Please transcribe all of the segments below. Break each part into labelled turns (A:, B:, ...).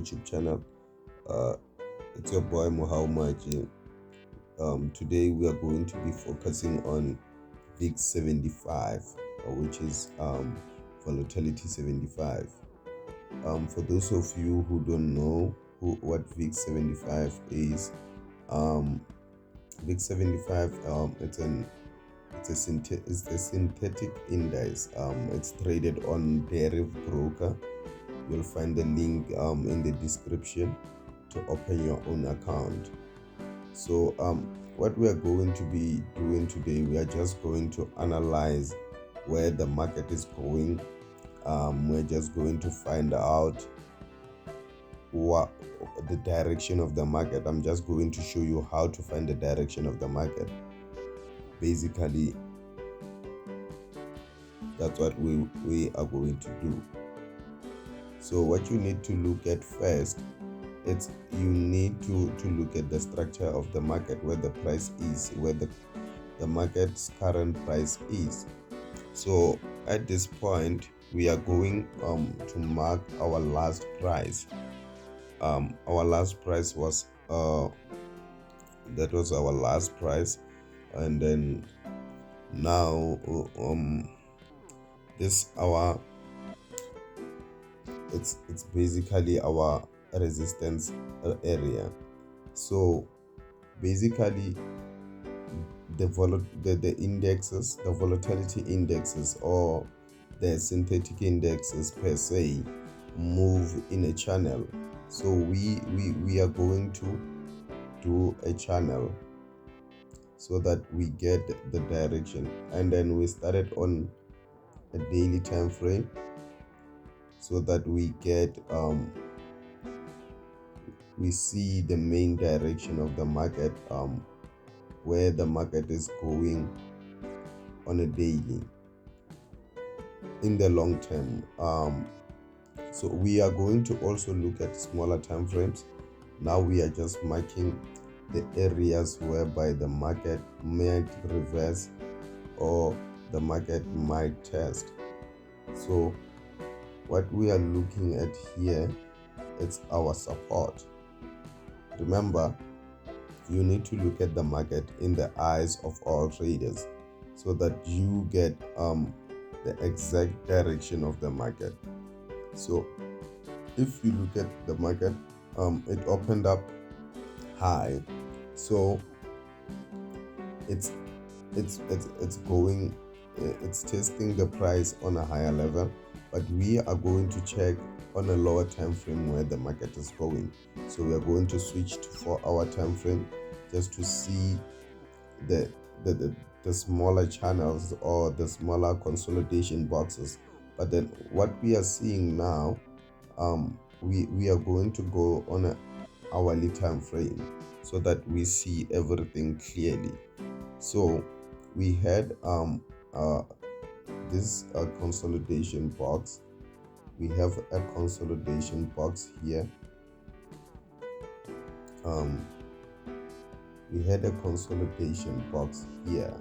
A: YouTube channel. It's your boy Mohau Matji. Today we are going to be focusing on Vix75, which is Volatility75. For those of you who don't know what Vix75 is, Vix75 it's a synthetic index. It's traded on deriv broker. You'll find the link in the description to open your own account. So what we are going to be doing today, we are just going to analyze where the market is going. We're just going to find out what the direction of the market. I'm just going to show you how to find the direction of the market. Basically, that's what we are going to do. So what you need to look at first, you need to look at the structure of the market, where the price is, where the market's current price is. So at this point, we are going to mark our last price. Our last price was that was our last price, and then now it's basically our resistance area. So basically the indexes, the volatility indexes or the synthetic indexes per se, move in a channel. So we are going to do a channel so that we get the direction, and then we started on a daily time frame so that we get we see the main direction of the market, where the market is going on a daily in the long term. So we are going to also look at smaller time frames. Now we are just marking the areas whereby the market might reverse or the market might test. So what we are looking at here, it's our support. Remember, you need to look at the market in the eyes of all traders so that you get the exact direction of the market. So if you look at the market, it opened up high, so it's testing the price on a higher level, but we are going to check on a lower time frame where the market is going. So we are going to switch to 4-hour time frame just to see the smaller channels or the smaller consolidation boxes. But then what we are seeing now, we are going to go on a hourly time frame so that we see everything clearly. So we had this consolidation box. We have a consolidation box here. We had a consolidation box here.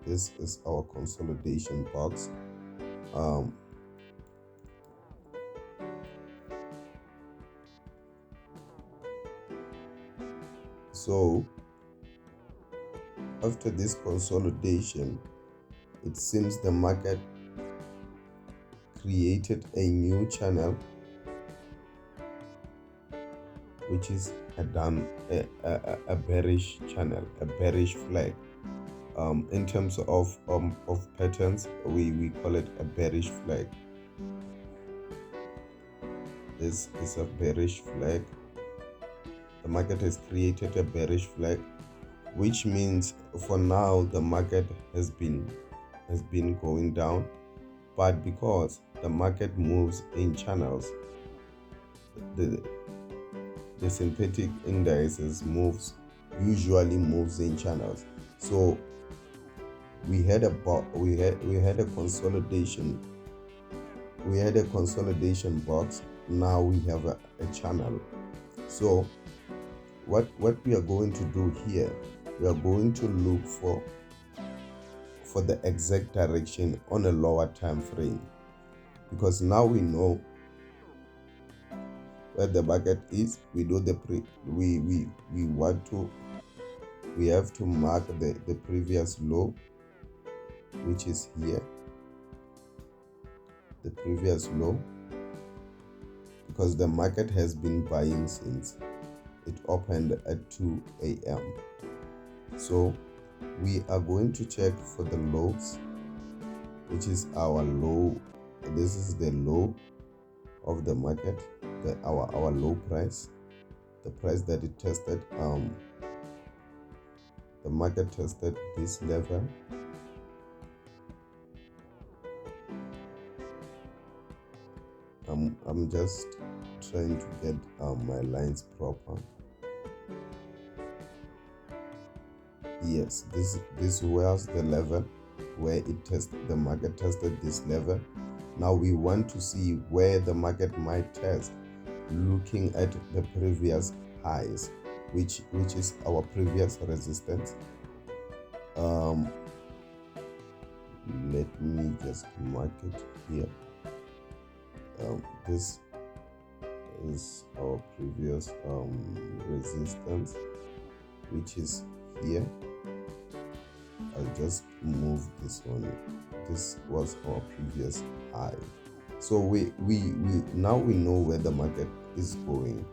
A: This is our consolidation box. So after this consolidation, it seems the market created a new channel, which is a bearish channel, a bearish flag. In terms of patterns, we call it a bearish flag. This is a bearish flag. The market has created a bearish flag, which means for now the market has been going down, but because the market moves in channels, the synthetic indices usually moves in channels. So we had a consolidation. We had a consolidation box. Now we have a channel. So what we are going to do here, we are going to look for the exact direction on a lower time frame, because now we know where the market is. We do the we have to mark the previous low, which is here, the previous low, because the market has been buying since it opened at 2 a.m. So we are going to check for the lows, which is our low. This is the low of the market, our low price, the price that it tested. The market tested this level. I'm just trying to get my lines proper. Yes, this was the level where the market tested this level. Now we want to see where the market might test, looking at the previous highs, which is our previous resistance. Let me just mark it here. This is our previous resistance, which is here. I'll just move this one. This was our previous high. So we now we know where the market is going,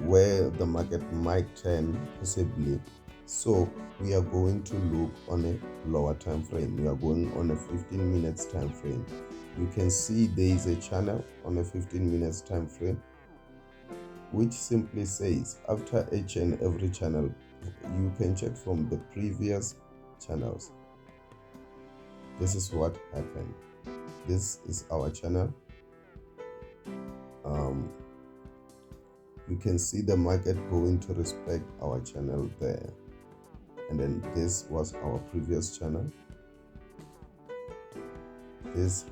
A: where the market might turn possibly. So we are going to look on a lower time frame. We are going on a 15 minutes time frame. You can see there is a channel on a 15 minutes time frame, which simply says after each and every channel, you can check from the previous channels. This is what happened. This is our channel. You can see the market going to respect our channel there, and then this was our previous channel. This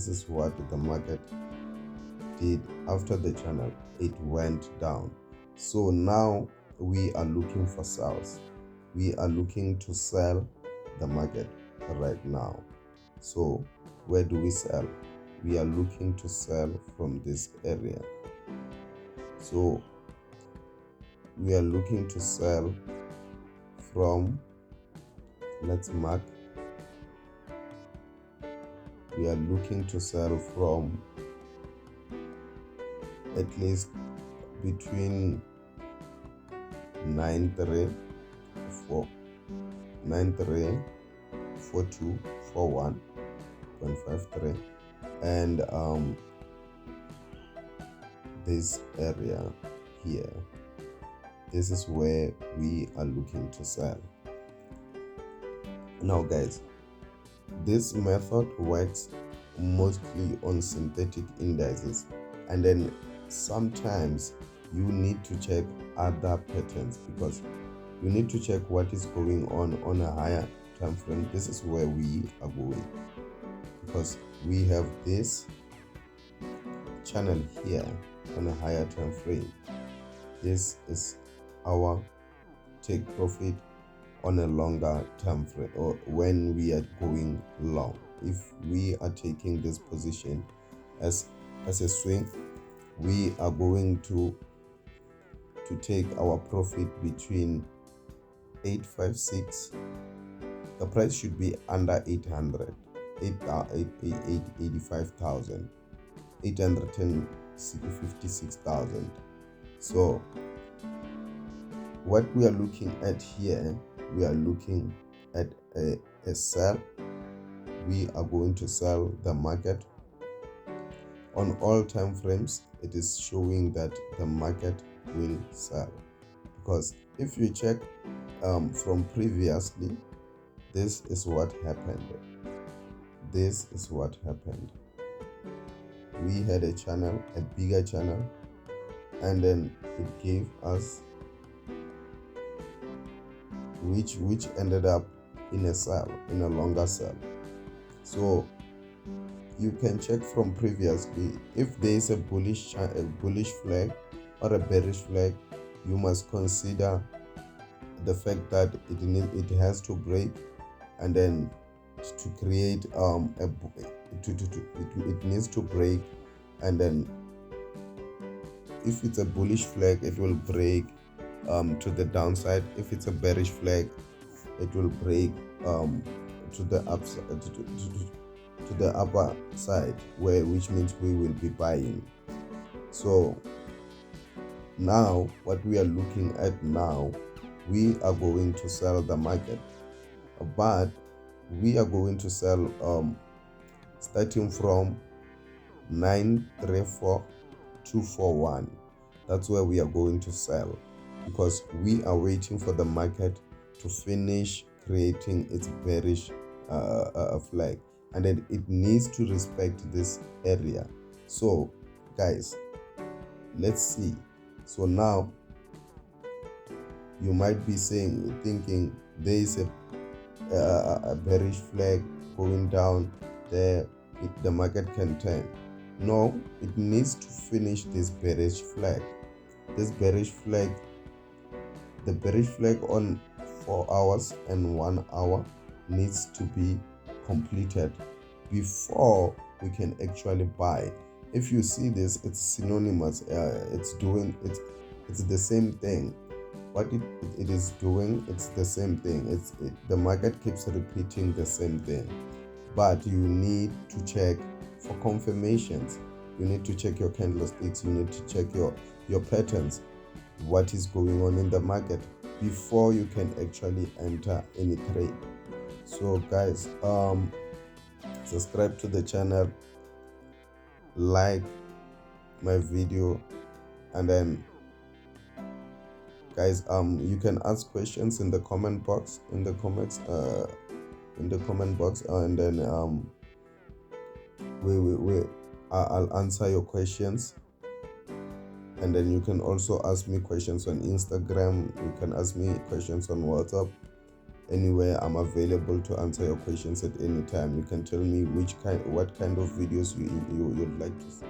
A: is what the market did after the channel. It went down. So now we are looking for sales. We are looking to sell the market right now. So where do we sell? We are looking to sell from this area. So we are looking to sell from, let's mark, we are looking to sell from at least between 93.41.53 and this area here. This is where we are looking to sell. Now guys, this method works mostly on synthetic indices, and then sometimes you need to check other patterns, because you need to check what is going on a higher time frame. This is where we are going, because we have this channel here on a higher time frame. This is our take profit on a longer time frame, or when we are going long. If we are taking this position as a swing, we are going to take our profit between 856. The price should be under 800, 85,000, 856,000. So what we are looking at here, we are looking at a sell. We are going to sell the market on all time frames. It is showing that the market will sell, because if you check from previously, this is what happened. This is what happened. We had a channel, a bigger channel, and then it gave us which ended up in a sell, in a longer sell. So you can check from previously. If there is a bullish flag or a bearish flag, you must consider the fact that it has to break, and then to create it needs to break, and then if it's a bullish flag, it will break to the downside. If it's a bearish flag, it will break to the upside, to the upper side, which means we will be buying. So now what we are looking at now, we are going to sell the market, but we are going to sell starting from 934241. That's where we are going to sell, because we are waiting for the market to finish creating its bearish flag, and then it needs to respect this area. So guys, let's see. So now you might be thinking there is a bearish flag going down there, the market can turn. No, it needs to finish this bearish flag. This bearish flag, the bearish flag on 4 hours and 1 hour needs to be completed before we can actually buy. If you see this, it's synonymous. It's the same thing. What it is doing, it's the same thing. The market keeps repeating the same thing, but you need to check for confirmations. You need to check your candlesticks. You need to check your patterns, what is going on in the market, before you can actually enter any trade. So guys, subscribe to the channel, like my video, and then guys, you can ask questions in the comment box, and then I'll answer your questions. And then you can also ask me questions on Instagram. You can ask me questions on WhatsApp. Anywhere, I'm available to answer your questions at any time. You can tell me what kind of videos you'd like to see.